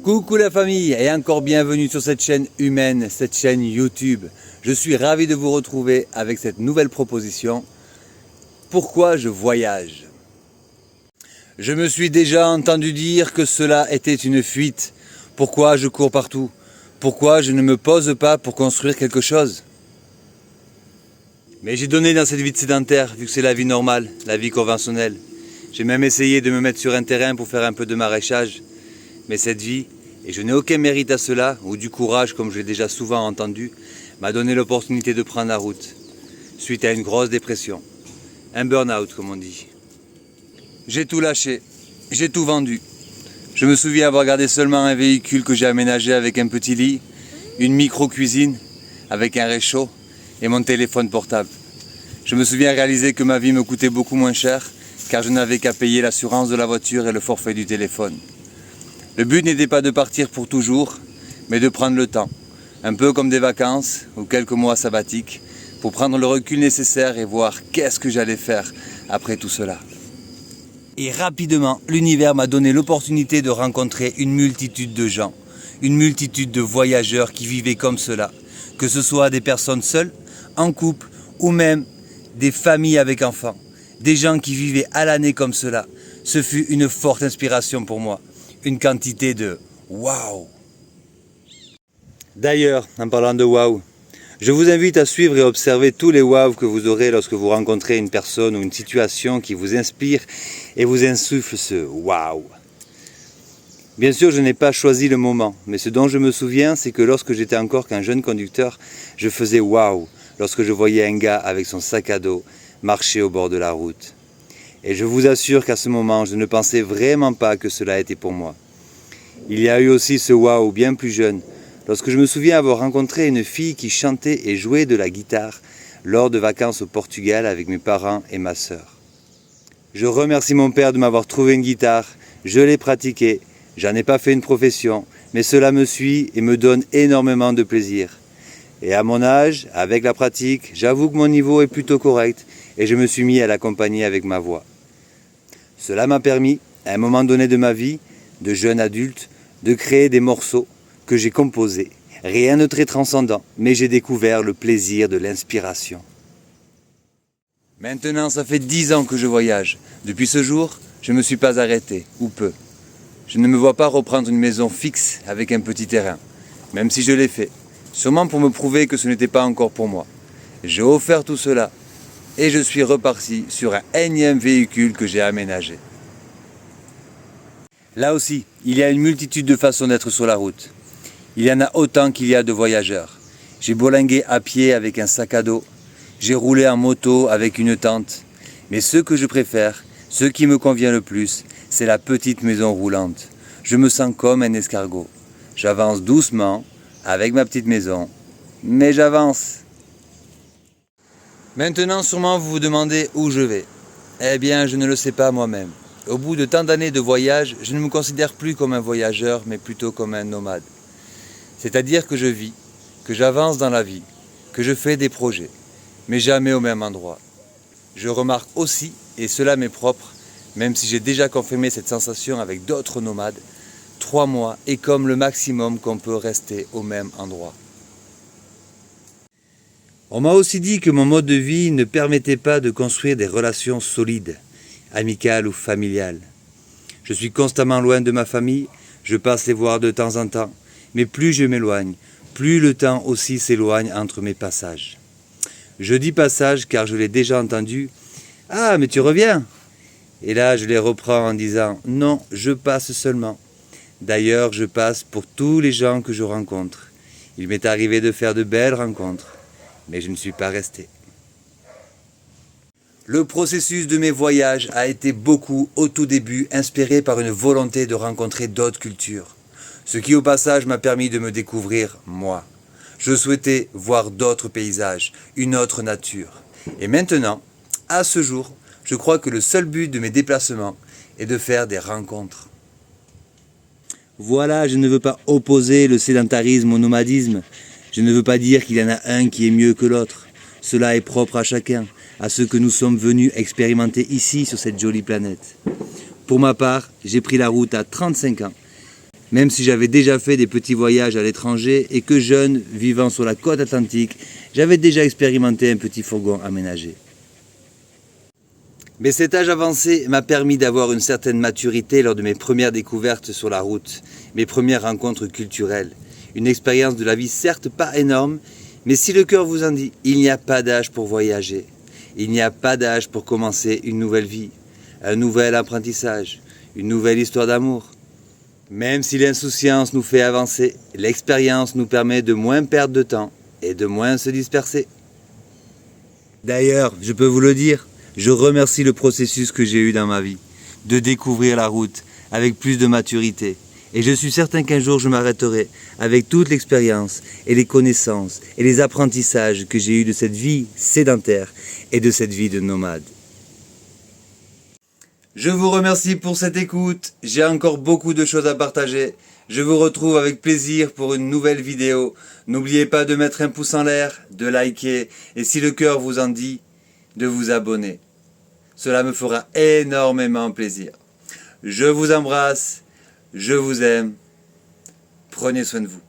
Coucou la famille et encore bienvenue sur cette chaîne humaine, cette chaîne YouTube. Je suis ravi de vous retrouver avec cette nouvelle proposition. Pourquoi je voyage? Je me suis déjà entendu dire que cela était une fuite. Pourquoi je cours partout? Pourquoi je ne me pose pas pour construire quelque chose? Mais j'ai donné dans cette vie de sédentaire, vu que c'est la vie normale, la vie conventionnelle. J'ai même essayé de me mettre sur un terrain pour faire un peu de maraîchage. Mais cette vie, et je n'ai aucun mérite à cela, ou du courage comme je l'ai déjà souvent entendu, m'a donné l'opportunité de prendre la route, suite à une grosse dépression. Un burn-out comme on dit. J'ai tout lâché, j'ai tout vendu. Je me souviens avoir gardé seulement un véhicule que j'ai aménagé avec un petit lit, une micro-cuisine avec un réchaud et mon téléphone portable. Je me souviens réaliser que ma vie me coûtait beaucoup moins cher car je n'avais qu'à payer l'assurance de la voiture et le forfait du téléphone. Le but n'était pas de partir pour toujours, mais de prendre le temps, un peu comme des vacances ou quelques mois sabbatiques, pour prendre le recul nécessaire et voir qu'est-ce que j'allais faire après tout cela. Et rapidement, l'univers m'a donné l'opportunité de rencontrer une multitude de gens, une multitude de voyageurs qui vivaient comme cela, que ce soit des personnes seules, en couple ou même des familles avec enfants, des gens qui vivaient à l'année comme cela. Ce fut une forte inspiration pour moi, une quantité de waouh. D'ailleurs, en parlant de waouh, je vous invite à suivre et observer tous les waouh que vous aurez lorsque vous rencontrez une personne ou une situation qui vous inspire et vous insuffle ce waouh. Bien sûr, je n'ai pas choisi le moment, mais ce dont je me souviens, c'est que lorsque j'étais encore qu'un jeune conducteur, je faisais waouh lorsque je voyais un gars avec son sac à dos marcher au bord de la route. Et je vous assure qu'à ce moment, je ne pensais vraiment pas que cela était pour moi. Il y a eu aussi ce waouh bien plus jeune, lorsque je me souviens avoir rencontré une fille qui chantait et jouait de la guitare lors de vacances au Portugal avec mes parents et ma sœur. Je remercie mon père de m'avoir trouvé une guitare, je l'ai pratiquée, j'en ai pas fait une profession, mais cela me suit et me donne énormément de plaisir. Et à mon âge, avec la pratique, j'avoue que mon niveau est plutôt correct et je me suis mis à l'accompagner avec ma voix. Cela m'a permis, à un moment donné de ma vie, de jeune adulte, de créer des morceaux que j'ai composés. Rien de très transcendant, mais j'ai découvert le plaisir de l'inspiration. Maintenant, ça fait 10 ans que je voyage. Depuis ce jour, je ne me suis pas arrêté, ou peu. Je ne me vois pas reprendre une maison fixe avec un petit terrain, même si je l'ai fait, sûrement pour me prouver que ce n'était pas encore pour moi. J'ai offert tout cela et je suis reparti sur un énième véhicule que j'ai aménagé. Là aussi, il y a une multitude de façons d'être sur la route. Il y en a autant qu'il y a de voyageurs. J'ai bolingué à pied avec un sac à dos, j'ai roulé en moto avec une tente, mais ce que je préfère, ce qui me convient le plus, c'est la petite maison roulante. Je me sens comme un escargot. J'avance doucement, avec ma petite maison, mais j'avance. Maintenant, sûrement, vous vous demandez où je vais. Eh bien, je ne le sais pas moi-même. Au bout de tant d'années de voyage, je ne me considère plus comme un voyageur, mais plutôt comme un nomade. C'est-à-dire que je vis, que j'avance dans la vie, que je fais des projets, mais jamais au même endroit. Je remarque aussi, et cela m'est propre, même si j'ai déjà confirmé cette sensation avec d'autres nomades, 3 mois est comme le maximum qu'on peut rester au même endroit. On m'a aussi dit que mon mode de vie ne permettait pas de construire des relations solides, amicales ou familiales. Je suis constamment loin de ma famille, je passe les voir de temps en temps, mais plus je m'éloigne, plus le temps aussi s'éloigne entre mes passages. Je dis passage car je l'ai déjà entendu. « Ah, mais tu reviens !» Et là, je les reprends en disant « Non, je passe seulement. » D'ailleurs, je passe pour tous les gens que je rencontre. Il m'est arrivé de faire de belles rencontres, mais je ne suis pas resté. Le processus de mes voyages a été beaucoup, au tout début, inspiré par une volonté de rencontrer d'autres cultures. Ce qui, au passage, m'a permis de me découvrir moi. Je souhaitais voir d'autres paysages, une autre nature. Et maintenant, à ce jour, je crois que le seul but de mes déplacements est de faire des rencontres. Voilà, je ne veux pas opposer le sédentarisme au nomadisme. Je ne veux pas dire qu'il y en a un qui est mieux que l'autre. Cela est propre à chacun, à ce que nous sommes venus expérimenter ici sur cette jolie planète. Pour ma part, j'ai pris la route à 35 ans. Même si j'avais déjà fait des petits voyages à l'étranger et que jeune, vivant sur la côte atlantique, j'avais déjà expérimenté un petit fourgon aménagé. Mais cet âge avancé m'a permis d'avoir une certaine maturité lors de mes premières découvertes sur la route, mes premières rencontres culturelles. Une expérience de la vie certes pas énorme, mais si le cœur vous en dit, il n'y a pas d'âge pour voyager. Il n'y a pas d'âge pour commencer une nouvelle vie, un nouvel apprentissage, une nouvelle histoire d'amour. Même si l'insouciance nous fait avancer, l'expérience nous permet de moins perdre de temps et de moins se disperser. D'ailleurs, je peux vous le dire, je remercie le processus que j'ai eu dans ma vie, de découvrir la route avec plus de maturité. Et je suis certain qu'un jour je m'arrêterai avec toute l'expérience et les connaissances et les apprentissages que j'ai eus de cette vie sédentaire et de cette vie de nomade. Je vous remercie pour cette écoute, j'ai encore beaucoup de choses à partager. Je vous retrouve avec plaisir pour une nouvelle vidéo. N'oubliez pas de mettre un pouce en l'air, de liker et si le cœur vous en dit, de vous abonner. Cela me fera énormément plaisir. Je vous embrasse, je vous aime, prenez soin de vous.